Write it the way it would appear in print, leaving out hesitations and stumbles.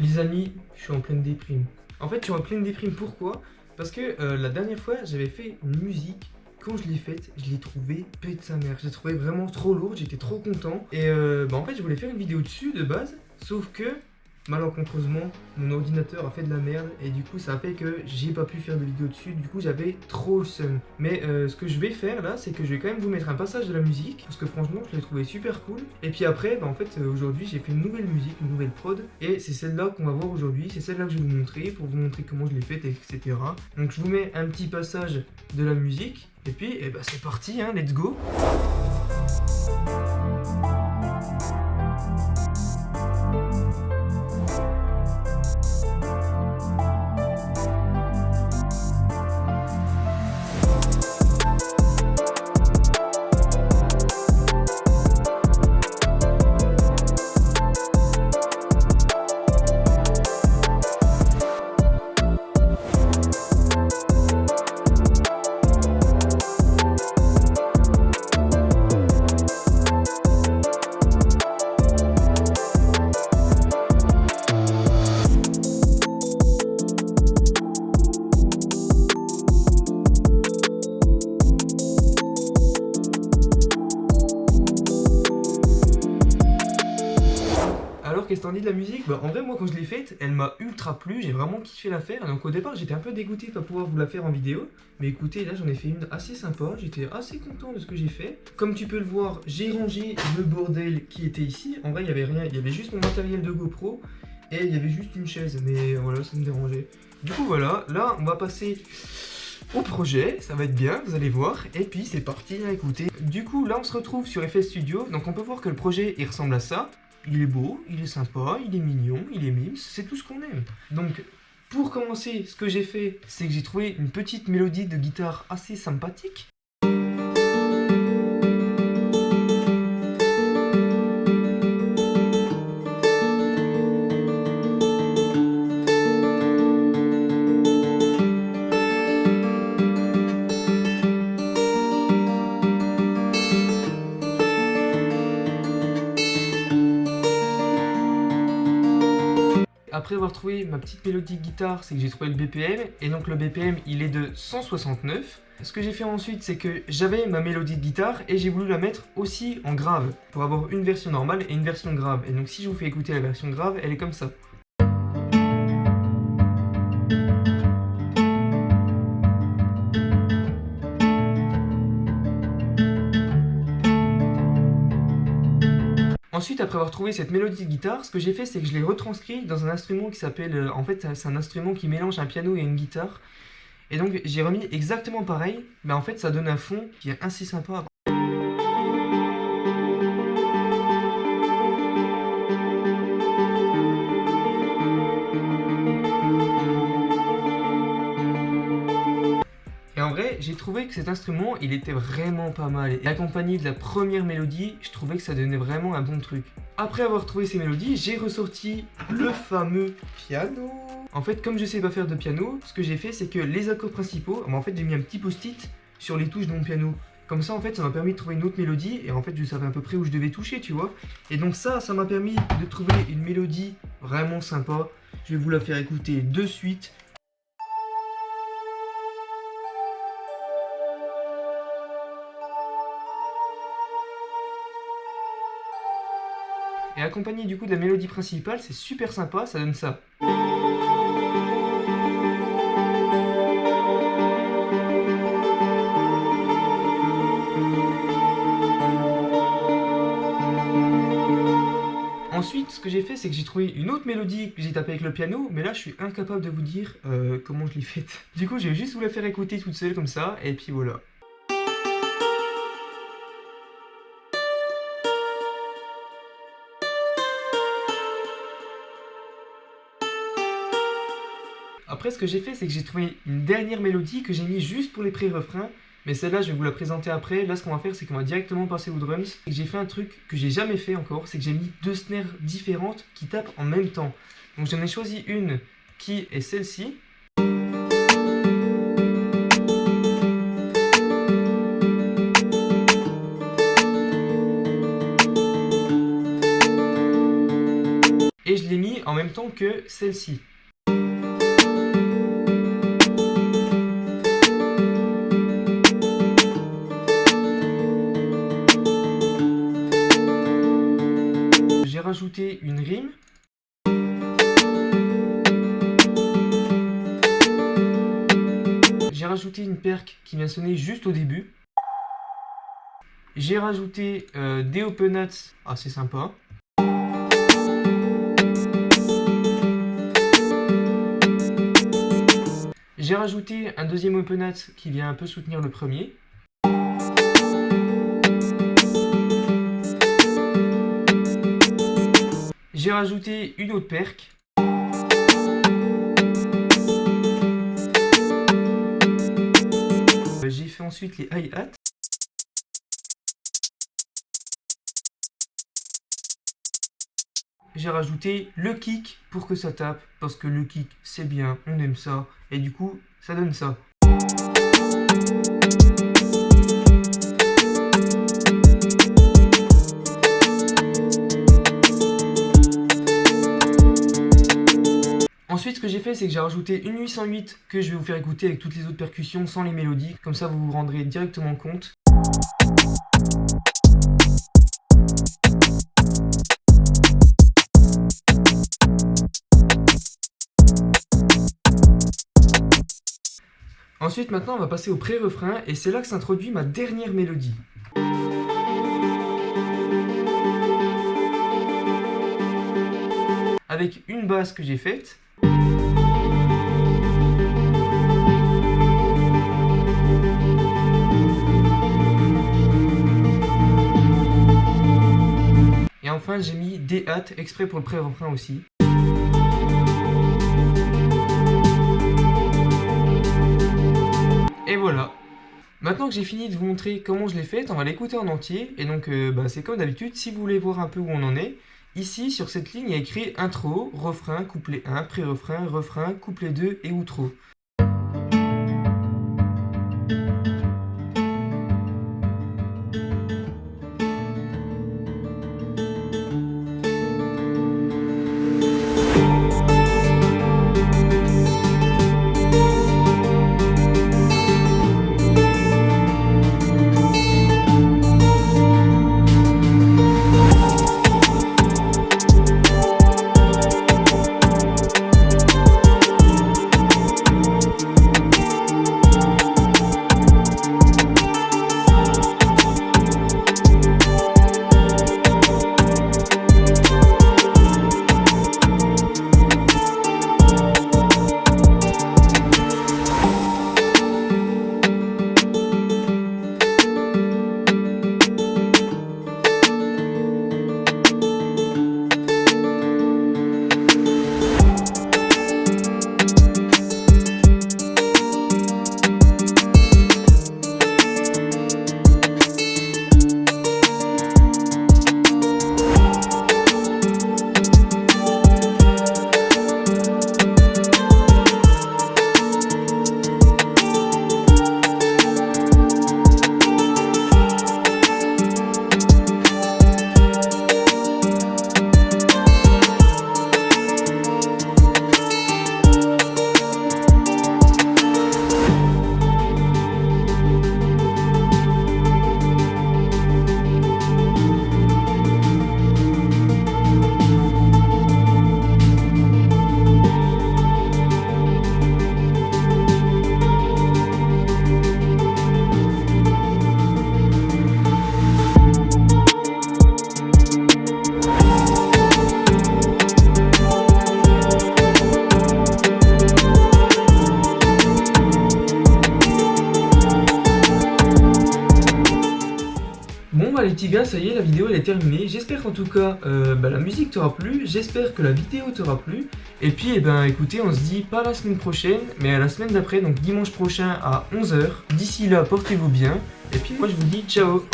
Les amis, je suis en pleine déprime. En fait, je suis en pleine déprime, pourquoi? Parce que la dernière fois, j'avais fait une musique. Quand je l'ai faite, je l'ai trouvée pète sa mère. Je l'ai trouvée vraiment trop lourde, j'étais trop content. Et en fait, je voulais faire une vidéo dessus de base. Sauf que, malencontreusement, mon ordinateur a fait de la merde. Et du coup, ça a fait que j'ai pas pu faire de vidéo dessus. Du coup, j'avais trop le seum. Mais ce que je vais faire là, c'est que je vais quand même vous mettre un passage de la musique. Parce que franchement, je l'ai trouvé super cool. Et puis après, en fait, aujourd'hui, j'ai fait une nouvelle musique, une nouvelle prod. Et c'est celle-là qu'on va voir aujourd'hui. C'est celle-là que je vais vous montrer pour vous montrer comment je l'ai faite, etc. Donc, je vous mets un petit passage de la musique. Et puis, eh ben, c'est parti, hein, let's go! Alors, qu'est-ce que t'en dis de la musique? Bah, en vrai, moi, quand je l'ai faite, elle m'a ultra plu, j'ai vraiment kiffé la faire. Donc, au départ, j'étais un peu dégoûté de pas pouvoir vous la faire en vidéo. Mais écoutez, là, j'en ai fait une assez sympa, j'étais assez content de ce que j'ai fait. Comme tu peux le voir, j'ai rangé le bordel qui était ici. En vrai, il y avait rien, il y avait juste mon matériel de GoPro et il y avait juste une chaise. Mais voilà, ça me dérangeait. Du coup, voilà, là, on va passer au projet, ça va être bien, vous allez voir. Et puis c'est parti, hein, écoutez. Du coup, là on se retrouve sur FL Studio, donc on peut voir que le projet il ressemble à ça. Il est beau, il est sympa, il est mignon, il est mimes, c'est tout ce qu'on aime. Donc pour commencer, ce que j'ai fait, c'est que j'ai trouvé une petite mélodie de guitare assez sympathique. Après avoir trouvé ma petite mélodie de guitare, c'est que j'ai trouvé le BPM, et donc le BPM il est de 169. Ce que j'ai fait ensuite, c'est que j'avais ma mélodie de guitare et j'ai voulu la mettre aussi en grave, pour avoir une version normale et une version grave. Et donc si je vous fais écouter la version grave, elle est comme ça. Ensuite, après avoir trouvé cette mélodie de guitare, ce que j'ai fait, c'est que je l'ai retranscrit dans un instrument qui s'appelle... en fait, c'est un instrument qui mélange un piano et une guitare. Et donc, j'ai remis exactement pareil, mais en fait, ça donne un fond qui est assez sympa. Et en vrai, j'ai trouvé que cet instrument, il était vraiment pas mal. Et accompagné de la première mélodie, je trouvais que ça donnait vraiment un bon truc. Après avoir trouvé ces mélodies, j'ai ressorti le fameux piano. En fait, comme je sais pas faire de piano, ce que j'ai fait, c'est que les accords principaux, en fait, j'ai mis un petit post-it sur les touches de mon piano. Comme ça, en fait, ça m'a permis de trouver une autre mélodie. Et en fait, je savais à peu près où je devais toucher, tu vois. Et donc ça m'a permis de trouver une mélodie vraiment sympa. Je vais vous la faire écouter de suite. Et accompagné du coup de la mélodie principale, c'est super sympa, ça donne ça. Ensuite, ce que j'ai fait, c'est que j'ai trouvé une autre mélodie que j'ai tapée avec le piano, mais là, je suis incapable de vous dire comment je l'ai faite. Du coup, je vais juste vous la faire écouter toute seule comme ça, et puis voilà. Après, ce que j'ai fait, c'est que j'ai trouvé une dernière mélodie que j'ai mis juste pour les pré-refrains. Mais celle-là, je vais vous la présenter après. Là, ce qu'on va faire, c'est qu'on va directement passer aux drums. Et j'ai fait un truc que j'ai jamais fait encore, c'est que j'ai mis deux snares différentes qui tapent en même temps. Donc j'en ai choisi une qui est celle-ci. Et je l'ai mis en même temps que celle-ci. J'ai rajouté une rime. J'ai rajouté une perque qui vient sonner juste au début. J'ai rajouté des open hats assez sympa. J'ai rajouté un deuxième open hat qui vient un peu soutenir le premier. J'ai rajouté une autre perque. J'ai fait ensuite les hi-hats. J'ai rajouté le kick pour que ça tape, parce que le kick c'est bien, on aime ça, et du coup ça donne ça. Ensuite, ce que j'ai fait, c'est que j'ai rajouté une 808 que je vais vous faire écouter avec toutes les autres percussions sans les mélodies. Comme ça, vous vous rendrez directement compte. Ensuite, maintenant, on va passer au pré-refrain et c'est là que s'introduit ma dernière mélodie. Avec une basse que j'ai faite. Et enfin, j'ai mis des hats exprès pour le pré-refrain aussi. Et voilà. Maintenant que j'ai fini de vous montrer comment je l'ai faite, on va l'écouter en entier. Et donc, c'est comme d'habitude, si vous voulez voir un peu où on en est, ici, sur cette ligne, il y a écrit intro, refrain, couplet 1, pré-refrain, refrain, couplet 2 et outro. Les petits gars, ça y est, la vidéo elle est terminée. J'espère qu'en tout cas la musique t'aura plu, j'espère que la vidéo t'aura plu. Et puis écoutez, on se dit pas la semaine prochaine, mais à la semaine d'après, donc dimanche prochain à 11 h. D'ici là, portez-vous bien. Et puis moi je vous dis ciao.